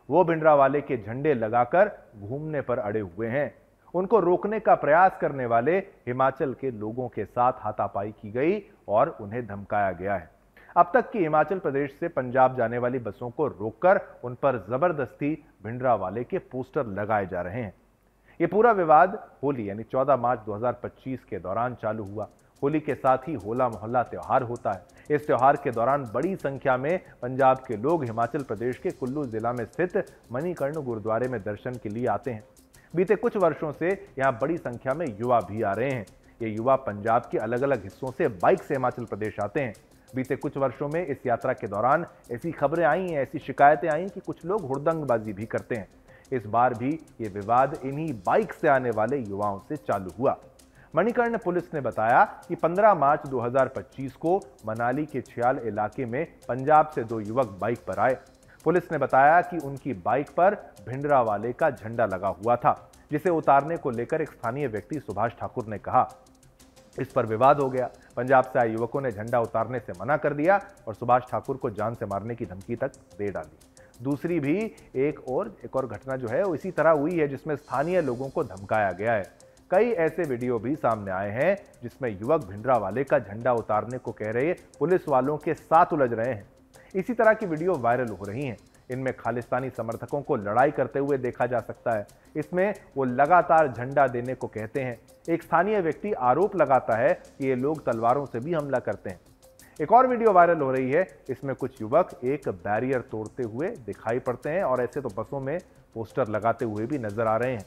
[SPEAKER 1] वो भिंडरावाले के झंडे लगाकर घूमने पर अड़े हुए हैं। उनको रोकने का प्रयास करने वाले हिमाचल के लोगों के साथ हाथापाई की गई और उन्हें धमकाया गया है। अब तक की हिमाचल प्रदेश से पंजाब जाने वाली बसों को रोककर उन पर जबरदस्ती भिंडरावाले के पोस्टर लगाए जा रहे हैं। ये पूरा विवाद होली यानी 14 मार्च 2025 के दौरान चालू हुआ। होली के साथ ही होला मोहल्ला त्योहार होता है। इस त्योहार के दौरान बड़ी संख्या में पंजाब के लोग हिमाचल प्रदेश के कुल्लू जिला में स्थित मणिकर्ण गुरुद्वारे में दर्शन के लिए आते हैं। बीते कुछ वर्षों से यहां बड़ी संख्या में युवा भी आ रहे हैं। ये युवा पंजाब के अलग अलग हिस्सों से बाइक से हिमाचल प्रदेश आते हैं। बीते कुछ वर्षों में इस यात्रा के दौरान ऐसी खबरें आई हैं, ऐसी शिकायतें आई कि कुछ लोग हुड़दंगबाजी भी करते हैं। इस बार भी ये विवाद इन्हीं बाइक से आने वाले युवाओं से चालू हुआ। मणिकर्ण पुलिस ने बताया कि 15 मार्च 2025 को मनाली के छियाल इलाके में पंजाब से 2 युवक बाइक पर आए। पुलिस ने बताया कि उनकी बाइक पर भिंडरावाले का झंडा लगा हुआ था, जिसे उतारने को लेकर एक स्थानीय व्यक्ति सुभाष ठाकुर ने कहा। इस पर विवाद हो गया। पंजाब से आए युवकों ने झंडा उतारने से मना कर दिया और सुभाष ठाकुर को जान से मारने की धमकी तक दे डाली। दूसरी भी एक और घटना जो है वो इसी तरह हुई है, जिसमें स्थानीय लोगों को धमकाया गया है। कई ऐसे वीडियो भी सामने आए हैं जिसमें युवक भिंडरावाले का झंडा उतारने को कह रहे पुलिस वालों के साथ उलझ रहे हैं। इसी तरह की वीडियो वायरल हो रही हैं। इनमें खालिस्तानी समर्थकों को लड़ाई करते हुए देखा जा सकता है। इसमें वो लगातार झंडा देने को कहते हैं। एक स्थानीय व्यक्ति आरोप लगाता है कि ये लोग तलवारों से भी हमला करते हैं। एक और वीडियो वायरल हो रही है। इसमें कुछ युवक एक बैरियर तोड़ते हुए दिखाई पड़ते हैं और ऐसे तो बसों में पोस्टर लगाते हुए भी नजर आ रहे हैं।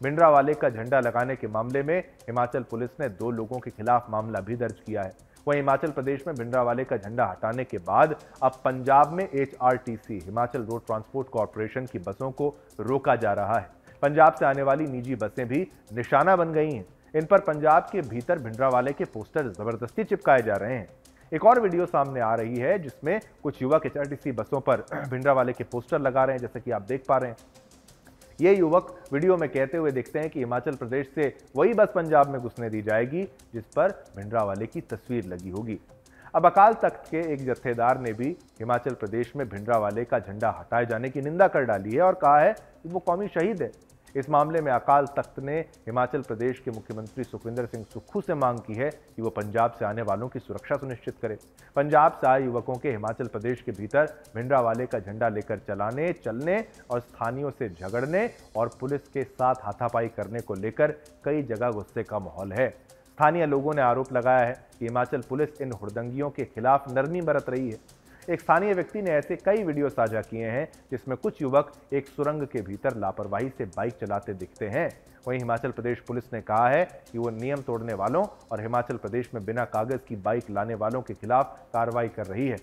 [SPEAKER 1] भिंडरावाले का झंडा लगाने के मामले में हिमाचल पुलिस ने 2 लोगों के खिलाफ मामला भी दर्ज किया है। वहीं हिमाचल प्रदेश में भिंडरावाले का झंडा हटाने के बाद अब पंजाब में HRTC Himachal road transport corporation की बसों को रोका जा रहा है। पंजाब से आने वाली निजी बसें भी निशाना बन गई हैं। इन पर पंजाब के भीतर भिंडरावाले के पोस्टर जबरदस्ती चिपकाए जा रहे हैं। एक और वीडियो सामने आ रही है जिसमें कुछ युवक HRTC बसों पर भिंडरावाले के पोस्टर लगा रहे हैं, जैसे कि आप देख पा रहे हैं। ये युवक वीडियो में कहते हुए दिखते हैं कि हिमाचल प्रदेश से वही बस पंजाब में घुसने दी जाएगी जिस पर भिंडरावाले की तस्वीर लगी होगी। अब अकाल तख्त के एक जत्थेदार ने भी हिमाचल प्रदेश में भिंडरावाले का झंडा हटाए जाने की निंदा कर डाली है और कहा है कि वो कौमी शहीद है। इस मामले में अकाल तख्त ने हिमाचल प्रदेश के मुख्यमंत्री सुखविंदर सिंह सुक्खू से मांग की है कि वो पंजाब से आने वालों की सुरक्षा सुनिश्चित करे। पंजाब से आए युवकों के हिमाचल प्रदेश के भीतर भिंडरावाले का झंडा लेकर चलने और स्थानीयों से झगड़ने और पुलिस के साथ हाथापाई करने को लेकर कई जगह गुस्से का माहौल है। स्थानीय लोगों ने आरोप लगाया है कि हिमाचल पुलिस इन हुड़दंगियों के खिलाफ नरमी बरत रही है। एक स्थानीय व्यक्ति ने ऐसे कई वीडियो साझा किए हैं जिसमें कुछ युवक एक सुरंग के भीतर लापरवाही से बाइक चलाते दिखते हैं। वहीं हिमाचल प्रदेश पुलिस ने कहा है कि वो नियम तोड़ने वालों और हिमाचल प्रदेश में बिना कागज की बाइक लाने वालों के खिलाफ कार्रवाई कर रही है।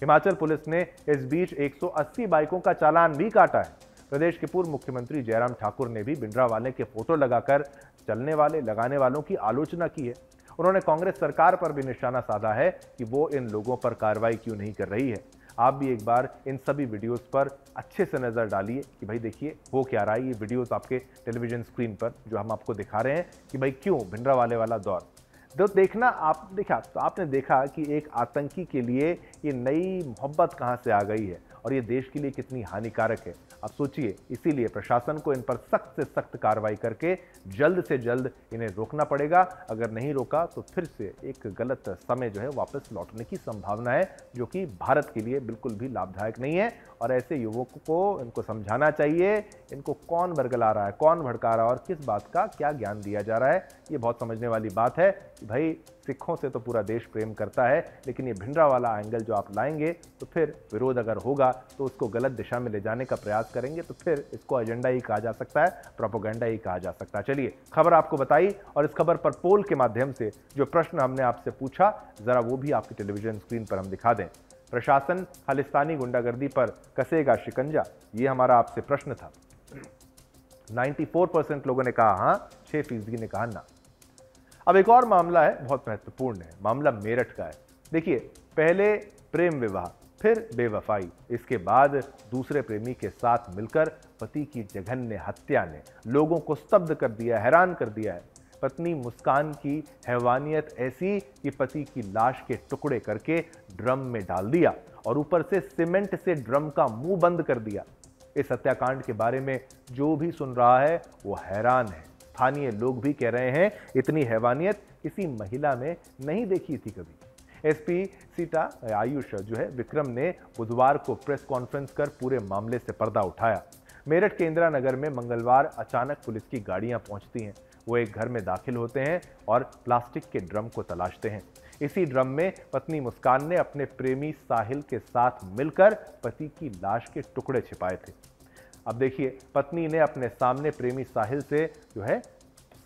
[SPEAKER 1] हिमाचल पुलिस ने इस बीच 180 बाइकों का चालान भी काटा है। प्रदेश के पूर्व मुख्यमंत्री जयराम ठाकुर ने भी भिंडरावाले के फोटो लगाकर लगाने वालों की आलोचना की है। उन्होंने कांग्रेस सरकार पर भी निशाना साधा है कि वो इन लोगों पर कार्रवाई क्यों नहीं कर रही है। आप भी एक बार इन सभी वीडियोस पर अच्छे से नजर डालिए कि भाई देखिए हो क्या रहा है। ये वीडियोस आपके टेलीविजन स्क्रीन पर जो हम आपको दिखा रहे हैं कि भाई क्यों भिंडरावाले वाला दौर। तो देखना आप देखा तो आपने देखा कि एक आतंकी के लिए ये नई मोहब्बत कहां से आ गई है और ये देश के लिए कितनी हानिकारक है। आप सोचिए, इसीलिए प्रशासन को इन पर सख्त से सख्त कार्रवाई करके जल्द से जल्द इन्हें रोकना पड़ेगा। अगर नहीं रोका तो फिर से एक गलत समय जो है वापस लौटने की संभावना है, जो कि भारत के लिए बिल्कुल भी लाभदायक नहीं है। और ऐसे युवकों को इनको समझाना चाहिए, इनको कौन बरगला रहा है, कौन भड़का रहा है और किस बात का क्या ज्ञान दिया जा रहा है। ये बहुत समझने वाली बात है कि भाई सिखों से तो पूरा देश प्रेम करता है, लेकिन ये भिंडरावाला एंगल जो आप लाएंगे तो फिर विरोध अगर होगा तो उसको गलत दिशा में ले जाने का प्रयास करेंगे तो फिर इसको एजेंडा ही कहा जा सकता है, प्रोपेगेंडा ही कहा जा सकता है। चलिए खबर आपको बताई और इस खबर पर पोल के माध्यम से जो प्रश्न हमने आपसे पूछा जरा वो भी आपकी टेलीविजन स्क्रीन पर हम दिखा दें। प्रशासन खालिस्तानी गुंडागर्दी पर कसेगा शिकंजा, ये हमारा आपसे प्रश्न था। 94% लोगों ने कहा हाँ, 6% ने कहा ना। अब एक और मामला है, बहुत महत्वपूर्ण है, मामला मेरठ का है। देखिए, पहले प्रेम विवाह, फिर बेवफाई, इसके बाद दूसरे प्रेमी के साथ मिलकर पति की जघन्य हत्या ने लोगों को स्तब्ध कर दिया, हैरान कर दिया है। पत्नी मुस्कान की हैवानियत ऐसी कि पति की लाश के टुकड़े करके ड्रम में डाल दिया और ऊपर से सीमेंट से ड्रम का मुंह बंद कर दिया। इस हत्याकांड के बारे में जो भी सुन रहा है वो हैरान है। स्थानीय लोग भी कह रहे हैं इतनी हैवानियत किसी महिला में नहीं देखी थी कभी। एसपी सीटा आयुष जो है विक्रम ने बुधवार को प्रेस कॉन्फ्रेंस कर पूरे मामले से पर्दा उठाया। मेरठ के इंदिरा नगर में मंगलवार अचानक पुलिस की गाड़ियां पहुंचती हैं। वो एक घर में दाखिल होते हैं और प्लास्टिक के ड्रम को तलाशते हैं। इसी ड्रम में पत्नी मुस्कान ने अपने प्रेमी साहिल के साथ मिलकर पति की लाश के टुकड़े छिपाए थे। अब देखिए, पत्नी ने अपने सामने प्रेमी साहिल से जो है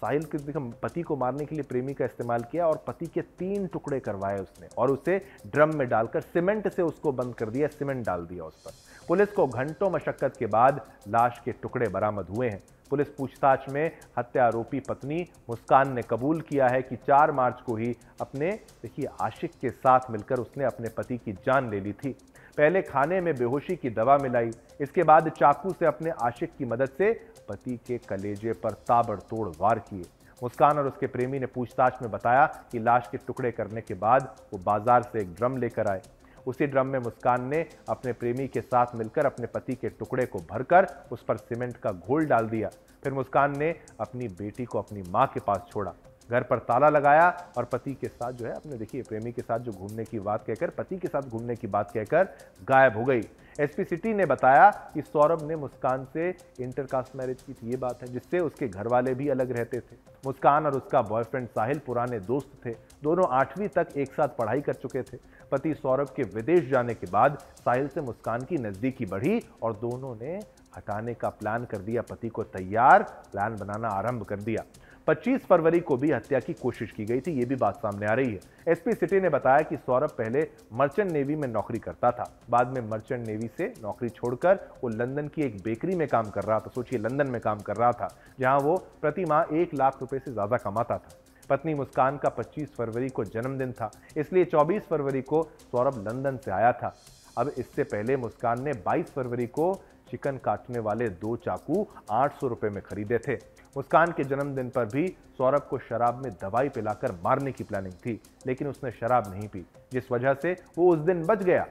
[SPEAKER 1] साहिल के पति को मारने के लिए प्रेमी का इस्तेमाल किया और पति के 3 टुकड़े करवाए उसने और उसे ड्रम में डालकर सीमेंट से उसको बंद कर दिया, सीमेंट डाल दिया उस पर। पुलिस को घंटों मशक्कत के बाद लाश के टुकड़े बरामद हुए हैं। पुलिस पूछताछ में हत्या आरोपी पत्नी मुस्कान ने कबूल किया है कि 4 मार्च को ही अपने देखिए आशिक के साथ मिलकर उसने अपने पति की जान ले ली थी। पहले खाने में बेहोशी की दवा मिलाई, इसके बाद चाकू से अपने आशिक की मदद से पति के कलेजे पर ताबड़तोड़ वार किए। मुस्कान और उसके प्रेमी ने पूछताछ में बताया कि लाश के टुकड़े करने के बाद वो बाजार से एक ड्रम लेकर आए। उसी ड्रम में मुस्कान ने अपने प्रेमी के साथ मिलकर अपने पति के टुकड़े को भरकर उस पर सीमेंट का घोल डाल दिया। फिर मुस्कान ने अपनी बेटी को अपनी मां के पास छोड़ा, घर पर ताला लगाया और पति के साथ जो है अपने देखिए प्रेमी के साथ जो घूमने की बात कहकर पति के साथ घूमने की बात कहकर गायब हो गई। एसपी सिटी ने बताया कि सौरभ ने मुस्कान से इंटरकास्ट मैरिज की थी, ये बात है, जिससे उसके घर वाले भी अलग रहते थे। मुस्कान और उसका बॉयफ्रेंड साहिल पुराने दोस्त थे, दोनों 8वीं तक एक साथ पढ़ाई कर चुके थे। पति सौरभ के विदेश जाने के बाद साहिल से मुस्कान की नजदीकी बढ़ी और दोनों ने हटाने का प्लान कर दिया, पति को तैयार प्लान बनाना आरंभ कर दिया। 25 फरवरी को भी हत्या की कोशिश की गई थी, ये भी बात सामने आ रही है। एसपी सिटी ने बताया कि सौरभ पहले मर्चेंट नेवी में नौकरी करता था, बाद में मर्चेंट नेवी से नौकरी छोड़कर वो लंदन की एक बेकरी में काम कर रहा था। सोचिए, लंदन में काम कर रहा था जहां वो प्रति माह 1 लाख रुपए से ज्यादा कमाता था। पत्नी मुस्कान का 25 फरवरी को जन्मदिन था, इसलिए 24 फरवरी को सौरभ लंदन से आया था। अब इससे पहले मुस्कान ने 22 फरवरी को चिकन काटने वाले 2 चाकू 800 रुपए में खरीदे थे। मुस्कान के जन्मदिन पर भी सौरभ को शराब में दवाई पिलाकर मारने की प्लानिंग थी, लेकिन उसने शराब नहीं पी, जिस वजह से वो उस दिन बच गया।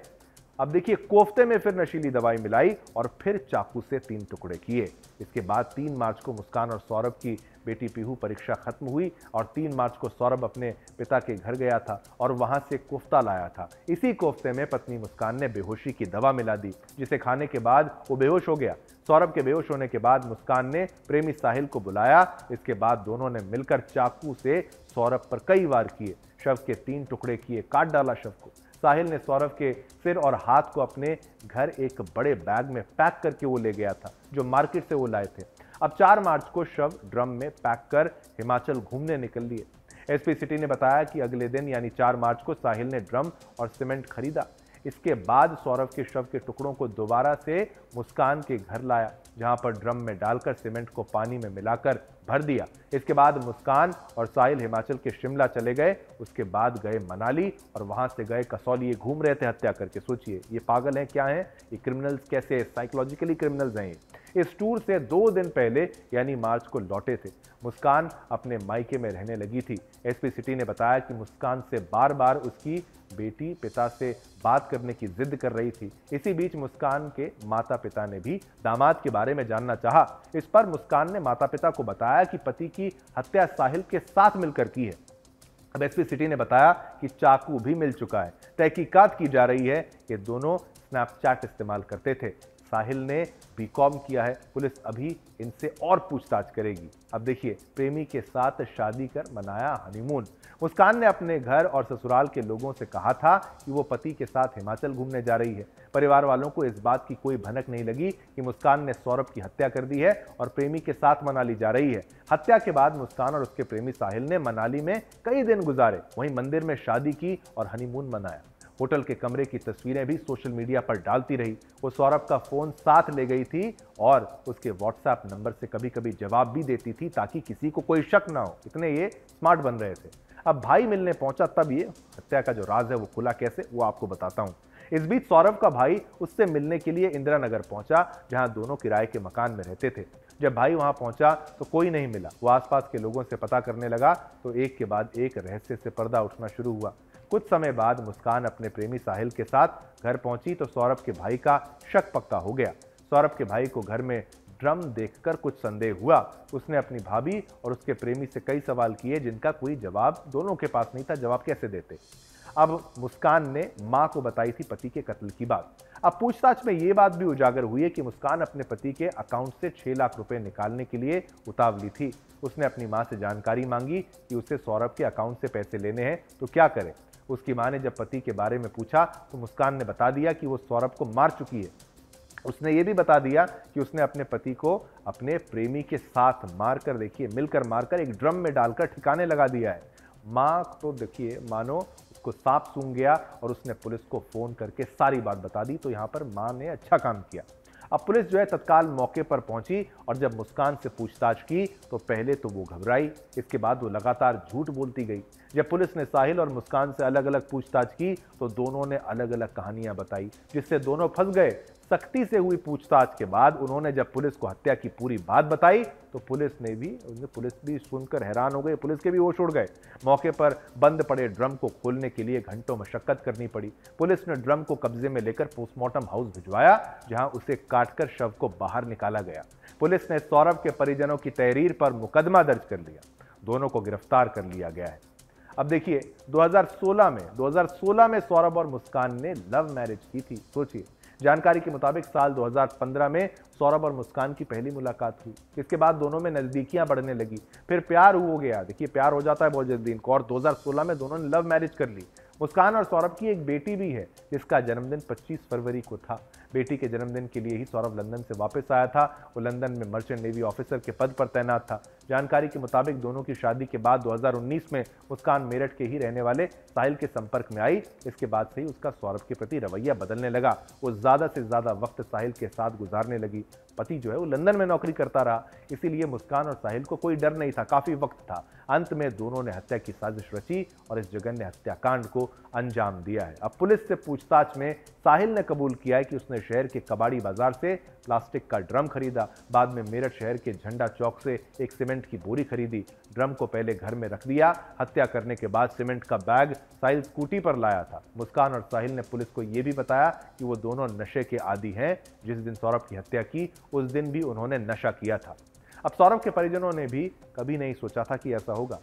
[SPEAKER 1] अब देखिए, कोफ्ते में फिर नशीली दवाई मिलाई और फिर चाकू से 3 टुकड़े किए। इसके बाद 3 मार्च को मुस्कान और सौरभ की बेटी पीहू परीक्षा खत्म हुई और 3 मार्च को सौरभ अपने पिता के घर गया था और वहां से कोफ्ता लाया था। इसी कोफ्ते में पत्नी मुस्कान ने बेहोशी की दवा मिला दी, जिसे खाने के बाद वो बेहोश हो गया। सौरभ के बेहोश होने के बाद मुस्कान ने प्रेमी साहिल को बुलाया। इसके बाद दोनों ने मिलकर चाकू से सौरभ पर कई वार किए, शव के 3 टुकड़े किए, काट डाला शव को। साहिल ने सौरभ के सिर और हाथ को अपने घर एक बड़े बैग में पैक करके वो ले गया था, जो मार्केट से वो लाए थे। अब 4 मार्च को शव ड्रम में पैक कर हिमाचल घूमने निकल लिए। एसपी सिटी ने बताया कि अगले दिन यानी 4 मार्च को साहिल ने ड्रम और सीमेंट खरीदा। इसके बाद सौरभ के शव के टुकड़ों को दोबारा से मुस्कान के घर लाया, जहां पर ड्रम में डालकर सीमेंट को पानी में मिलाकर भर दिया। इसके बाद मुस्कान और साहिल हिमाचल के शिमला चले गए, उसके बाद गए मनाली और वहां से गए कसौली। ये घूम रहे थे हत्या करके। सोचिए ये पागल हैं क्या हैं, ये क्रिमिनल्स कैसे साइकोलॉजिकली क्रिमिनल्स हैं। इस टूर से 2 दिन पहले यानी मार्च को लौटे थे। मुस्कान अपने मायके में रहने लगी थी। एसपी सिटी ने बताया कि मुस्कान से बार बार उसकी बेटी पिता से बात करने की जिद कर रही थी। इसी बीच मुस्कान के माता पिता ने भी दामाद के बारे में जानना चाहा। इस पर मुस्कान ने माता पिता को बताया कि पति की हत्या साहिल के साथ मिलकर की है। अब एसपी सिटी ने बताया कि चाकू भी मिल चुका है। तहकीकात की जा रही है कि दोनों स्नैपचैट इस्तेमाल करते थे। साहिल ने बीकॉम किया है। पुलिस अभी इनसे और पूछताछ करेगी। अब देखिए, प्रेमी के साथ शादी कर मनाया हनीमून। मुस्कान ने अपने घर और ससुराल के लोगों से कहा था कि वो पति के साथ हिमाचल घूमने जा रही है। परिवार वालों को इस बात की कोई भनक नहीं लगी कि मुस्कान ने सौरभ की हत्या कर दी है और प्रेमी के साथ मनाली जा रही है। हत्या के बाद मुस्कान और उसके प्रेमी साहिल ने मनाली में कई दिन गुजारे, वहीं मंदिर में शादी की और हनीमून मनाया। होटल के कमरे की तस्वीरें भी सोशल मीडिया पर डालती रही। वो सौरभ का फोन साथ ले गई थी और उसके व्हाट्सएप नंबर से कभी कभी जवाब भी देती थी ताकि किसी को कोई शक ना हो। इतने ये स्मार्ट बन रहे थे। अब भाई मिलने पहुंचा तब ये हत्या का जो राज है वो खुला कैसे, वो आपको बताता हूं। इस बीच सौरभ का भाई उससे मिलने के लिए इंदिरा नगर पहुंचा, जहां दोनों किराए के मकान में रहते थे। जब भाई वहां पहुंचा तो कोई नहीं मिला। वो आसपास के लोगों से पता करने लगा तो एक के बाद एक रहस्य से पर्दा उठना शुरू हुआ। कुछ समय बाद मुस्कान अपने प्रेमी साहिल के साथ घर पहुंची तो सौरभ के भाई का शक पक्का हो गया। सौरभ के भाई को घर में ड्रम देखकर कुछ संदेह हुआ। उसने अपनी भाभी और उसके प्रेमी से कई सवाल किए जिनका कोई जवाब दोनों के पास नहीं था। जवाब कैसे देते। अब मुस्कान ने मां को बताई थी पति के कत्ल की बात। अब पूछताछ में यह बात भी उजागर हुई है कि मुस्कान अपने पति के अकाउंट से 6 लाख रुपए निकालने के लिए उतावली थी। उसने अपनी मां से जानकारी मांगी कि उसे सौरभ के अकाउंट से पैसे लेने हैं तो क्या करे। उसकी मां ने जब पति के बारे में पूछा तो मुस्कान ने बता दिया कि वो सौरभ को मार चुकी है। उसने ये भी बता दिया कि उसने अपने पति को अपने प्रेमी के साथ मारकर, देखिए मिलकर मारकर, एक ड्रम में डालकर ठिकाने लगा दिया है। मां तो देखिए मानो उसको सांप सूंघ गया और उसने पुलिस को फोन करके सारी बात बता दी। तो यहां पर मां ने अच्छा काम किया। अब पुलिस जो है तत्काल मौके पर पहुंची और जब मुस्कान से पूछताछ की तो पहले तो वो घबराई, इसके बाद वो लगातार झूठ बोलती गई। जब पुलिस ने साहिल और मुस्कान से अलग अलग पूछताछ की तो दोनों ने अलग अलग कहानियां बताई, जिससे दोनों फंस गए। सख्ती से हुई पूछताछ के बाद उन्होंने जब पुलिस को हत्या की पूरी बात बताई तो पुलिस भी सुनकर हैरान हो गई। पुलिस के भी होश उड़ गए। मौके पर बंद पड़े ड्रम को खोलने के लिए घंटों मशक्कत करनी पड़ी। पुलिस ने ड्रम को कब्जे में लेकर पोस्टमार्टम हाउस भिजवाया, जहां उसे काटकर शव को बाहर निकाला गया। पुलिस ने सौरभ के परिजनों की तहरीर पर मुकदमा दर्ज कर लिया। दोनों को गिरफ्तार कर लिया गया है। अब देखिए 2016 में सौरभ और मुस्कान ने लव मैरिज की थी। सोचिए, जानकारी के मुताबिक साल 2015 में सौरभ और मुस्कान की पहली मुलाकात हुई। इसके बाद दोनों में नजदीकियां बढ़ने लगी, फिर प्यार हो गया। देखिए प्यार हो जाता है बहुत जल्दी इनको, और 2016 में दोनों ने लव मैरिज कर ली। मुस्कान और सौरभ की एक बेटी भी है जिसका जन्मदिन 25 फरवरी को था। बेटी के जन्मदिन के लिए ही सौरभ लंदन से वापस आया था। वो लंदन में मर्चेंट नेवी ऑफिसर के पद पर तैनात था। जानकारी के मुताबिक दोनों की शादी के बाद 2019 में मुस्कान मेरठ के ही रहने वाले साहिल के संपर्क में आई। इसके बाद से ही उसका सौरभ के प्रति रवैया बदलने लगा। वो ज्यादा से ज्यादा वक्त साहिल के साथ गुजारने लगी। पति जो है वो लंदन में नौकरी करता रहा, इसीलिए मुस्कान और साहिल को कोई डर नहीं था, काफी वक्त था। अंत में दोनों ने हत्या की साजिश रची और इस जघन्य हत्याकांड को अंजाम दिया है। अब पुलिस से पूछताछ में साहिल ने कबूल किया है कि उसने शहर के कबाड़ी बाजार से प्लास्टिक का ड्रम खरीदा, बाद में मेरठ शहर के झंडा चौक से एक सीमेंट की बोरी खरीदी। ड्रम को पहले घर में रख दिया। हत्या करने के बाद सीमेंट का बैग साहिल स्कूटी पर लाया था। मुस्कान और साहिल ने पुलिस को यह भी बताया कि वो दोनों नशे के आदी हैं। जिस दिन सौरभ की हत्या की उस दिन भी उन्होंने नशा किया था। अब सौरभ के परिजनों ने भी कभी नहीं सोचा था कि ऐसा होगा।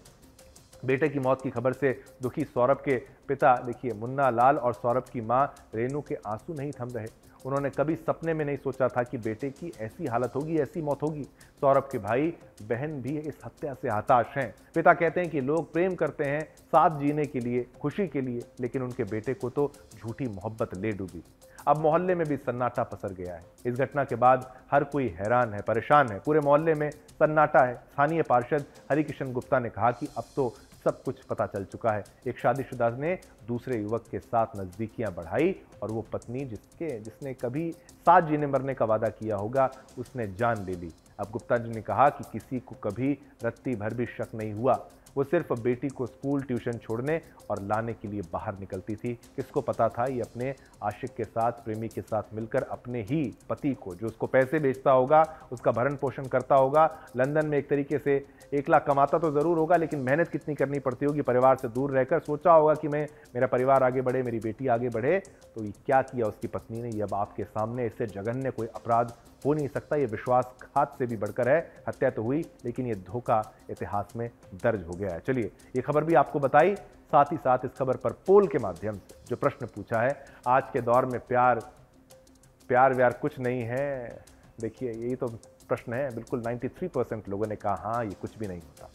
[SPEAKER 1] बेटे की मौत की खबर से दुखी सौरभ के पिता देखिए मुन्ना लाल और सौरभ की मां रेनू के आंसू नहीं थम रहे। उन्होंने कभी सपने में नहीं सोचा था कि बेटे की ऐसी हालत होगी, ऐसी मौत होगी। सौरभ के भाई बहन भी इस हत्या से हताश हैं। पिता कहते हैं कि लोग प्रेम करते हैं साथ जीने के लिए, खुशी के लिए, लेकिन उनके बेटे को तो झूठी मोहब्बत ले डूबी। अब मोहल्ले में भी सन्नाटा पसर गया है। इस घटना के बाद हर कोई हैरान है, परेशान है। पूरे मोहल्ले में सन्नाटा है। स्थानीय पार्षद हरिकिशन गुप्ता ने कहा कि अब तो सब कुछ पता चल चुका है। एक शादीशुदा ने दूसरे युवक के साथ नजदीकियां बढ़ाई और वो पत्नी जिसने कभी साथ जीने मरने का वादा किया होगा, उसने जान ले ली। अब गुप्ता जी ने कहा कि किसी को कभी रत्ती भर भी शक नहीं हुआ। वो सिर्फ बेटी को स्कूल ट्यूशन छोड़ने और लाने के लिए बाहर निकलती थी। किसको पता था ये अपने आशिक के साथ, प्रेमी के साथ मिलकर अपने ही पति को, जो उसको पैसे बेचता होगा, उसका भरण पोषण करता होगा, लंदन में एक तरीके से 1 लाख कमाता तो जरूर होगा, लेकिन मेहनत कितनी करनी पड़ती होगी, परिवार से दूर रहकर सोचा होगा कि मेरा परिवार आगे बढ़े, मेरी बेटी आगे बढ़े। तो ये क्या किया उसकी पत्नी ने, ये अब आपके सामने। इससे जघन्य कोई अपराध हो नहीं सकता। ये विश्वासघात से भी बढ़कर है। हत्या तो हुई, लेकिन ये धोखा इतिहास में दर्ज हो गया है। चलिए, ये खबर भी आपको बताई, साथ ही साथ इस खबर पर पोल के माध्यम से जो प्रश्न पूछा है, आज के दौर में प्यार व्यार कुछ नहीं है। देखिए, यही तो प्रश्न है। बिल्कुल 93% लोगों ने कहा हाँ, ये कुछ भी नहीं होता।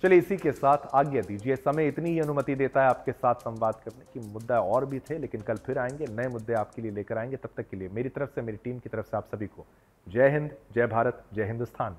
[SPEAKER 1] चलिए, इसी के साथ आज्ञा दीजिए। समय इतनी ही अनुमति देता है आपके साथ संवाद करने की। मुद्दा और भी थे, लेकिन कल फिर आएंगे, नए मुद्दे आपके लिए लेकर आएंगे। तब तक के लिए मेरी तरफ से, मेरी टीम की तरफ से आप सभी को जय हिंद, जय भारत, जय हिंदुस्तान।